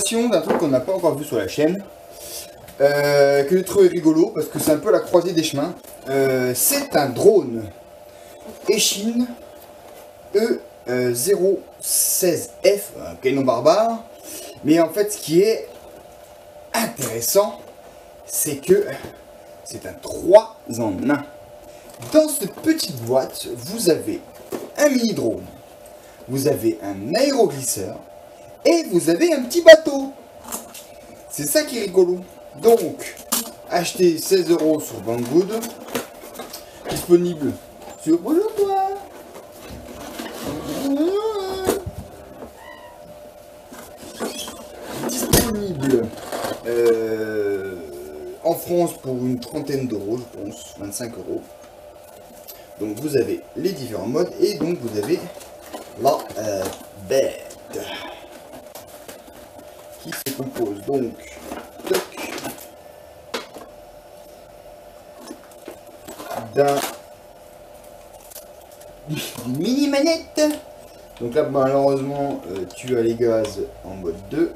continuation d'un truc qu'on n'a pas encore vu sur la chaîne, que j'ai trouvé rigolo parce que c'est un peu la croisée des chemins. C'est un drone Eachine E016F, un canon barbare. Mais en fait, ce qui est intéressant, c'est que c'est un 3 en 1. Dans cette petite boîte, vous avez un mini drone, vous avez un aéroglisseur et vous avez un petit bateau. C'est ça qui est rigolo. Donc, acheté 16 € sur Banggood, disponible sur Bonjour toi. Disponible en France pour une trentaine d'euros, je pense, 25 €. Donc vous avez les différents modes et donc vous avez la bête qui se compose donc d'un mini manette. Donc là malheureusement tu as les gaz en mode 2,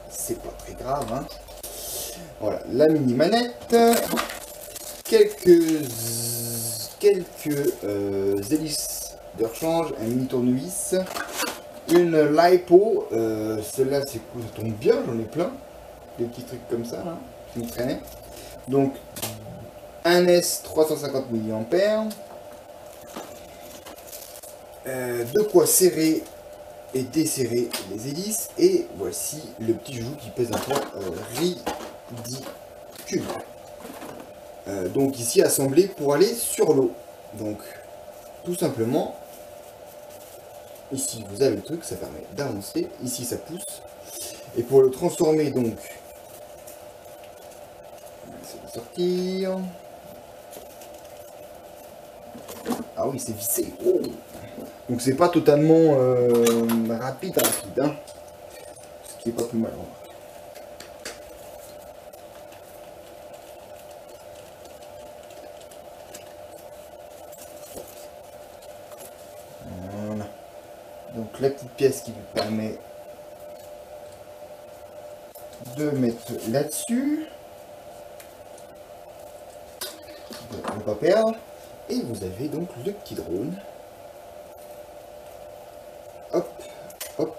c'est pas très grave hein. Voilà la mini manette, quelques hélices de rechange, un mini tournevis, une LiPo, celle-là c'est cool, ça tombe bien, j'en ai plein, des petits trucs comme ça là, qui me traînaient. Donc un S 350 mAh, de quoi serrer et desserrer les hélices, et voici le petit joujou qui pèse un poids ridicule. Donc ici assemblé pour aller sur l'eau. Donc tout simplement, ici vous avez le truc, ça permet d'avancer, ici ça pousse, et pour le transformer donc, on va essayer de sortir. Ah oui c'est vissé, oh. Donc c'est pas totalement rapide hein. Ce qui est pas plus mal. Voilà. Donc la petite pièce qui vous permet de mettre là-dessus, de ne pas perdre, et vous avez donc le petit drone. Hop, hop.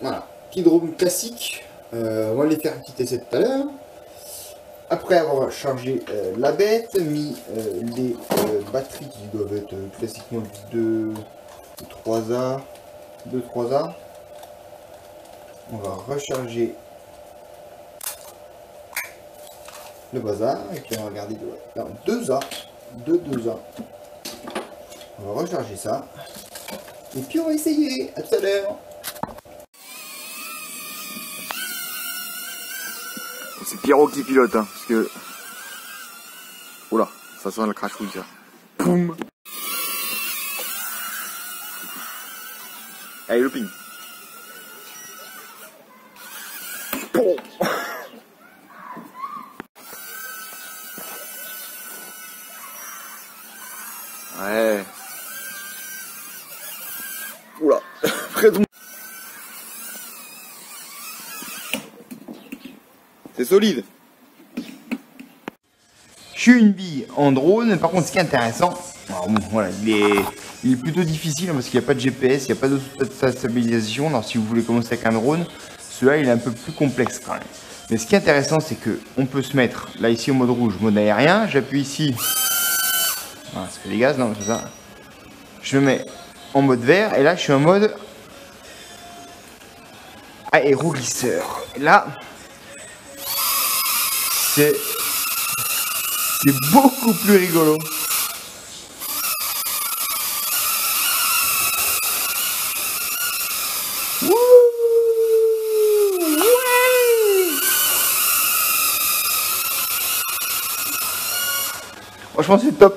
Voilà, petit drone classique. On va les faire un petit essai tout à l'heure. Après avoir chargé la bête, mis les batteries qui doivent être classiquement de 3A, on va recharger le bazar et puis on va regarder 2A. On va recharger ça. Et puis on va essayer, à tout à l'heure. C'est Pierrot qui pilote, hein, parce que... Oula, ça sent la crachouille, ça. Poum. Allez, le ping. Poum. Ouais. Oula, près de moi. C'est solide. Je suis une bille en drone. Par contre, ce qui est intéressant, alors bon, voilà, il est plutôt difficile parce qu'il n'y a pas de GPS, il n'y a pas de stabilisation. Alors, si vous voulez commencer avec un drone, celui-là, il est un peu plus complexe quand même. Mais ce qui est intéressant, c'est que on peut se mettre là ici au mode rouge, mode aérien. J'appuie ici. Voilà, ça fait des gaz, non, c'est ça. Je me mets en mode vert et là, je suis en mode aéroglisseur. Et là. C'est beaucoup plus rigolo. Wouh, ouais. Franchement, c'est top.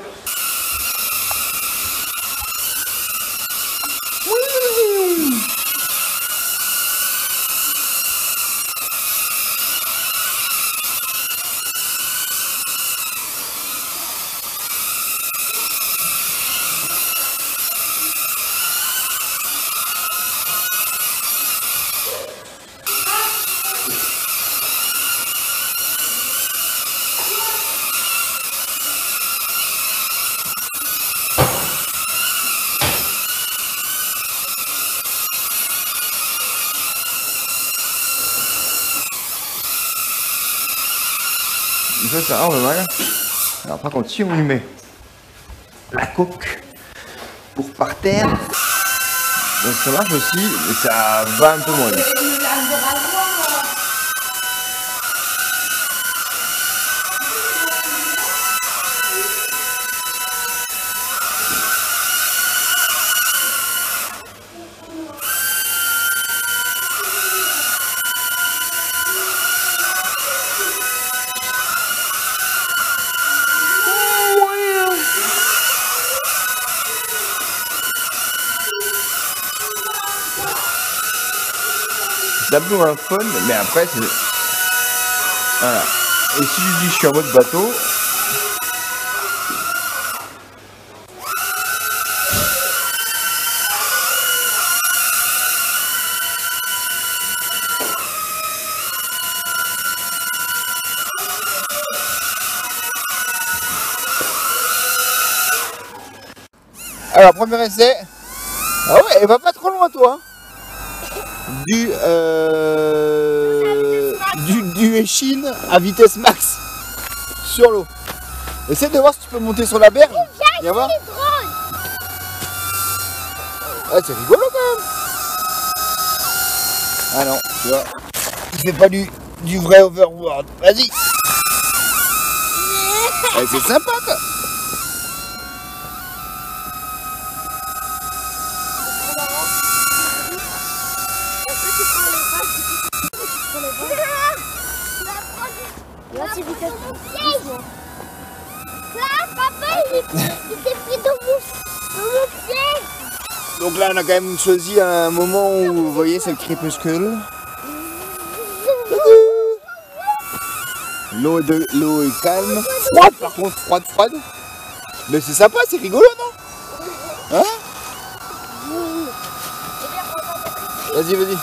ça c'est rare, mal. Alors par contre, si on lui met la coque pour par terre, donc ça marche aussi, mais ça va un peu moins vite. C'est un peu moins fun, mais après c'est... Voilà. Et si je dis je suis en mode bateau... Alors, premier essai. Ah ouais, elle va pas trop loin, toi. Du échine à vitesse max sur l'eau. Essaie de voir si tu peux monter sur la berge. Viens voir. Ah, c'est rigolo quand même. Ah non, tu vois. Il fait pas du vrai overboard. Vas-y. C'est sympa quoi. Là, c'est vitesse. Papa, il s'est pris dans mon pied. Donc là, on a quand même choisi un moment où, vous voyez, c'est le crépuscule. L'eau est calme. Froide, par contre, froide. Mais c'est sympa, c'est rigolo, non? Hein? Vas-y.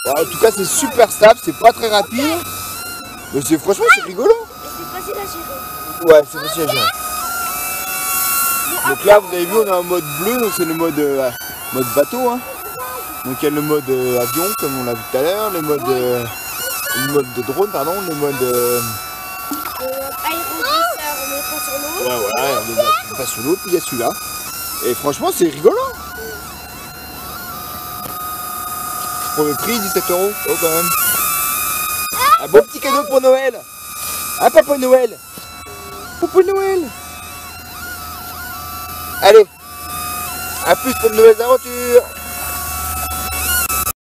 En tout cas, c'est super stable, c'est pas très rapide. Mais franchement, c'est rigolo. C'est facile à gérer. Ouais, c'est facile à gérer. Donc là, vous avez vu, on a un mode bleu, donc c'est le mode bateau. Hein. Donc il y a le mode avion, comme on l'a vu tout à l'heure, le mode de drone, pardon, le mode... aéroglisseur, on met pas sur l'eau. Ouais, voilà, on passe sur l'autre, puis il y a celui-là. Et franchement, c'est rigolo. Pour le prix, 17 €. Oh, quand même. Un beau petit cadeau pour Noël. Ah, Papa Noël. Papa Noël. Allez. À plus pour de nouvelles aventures.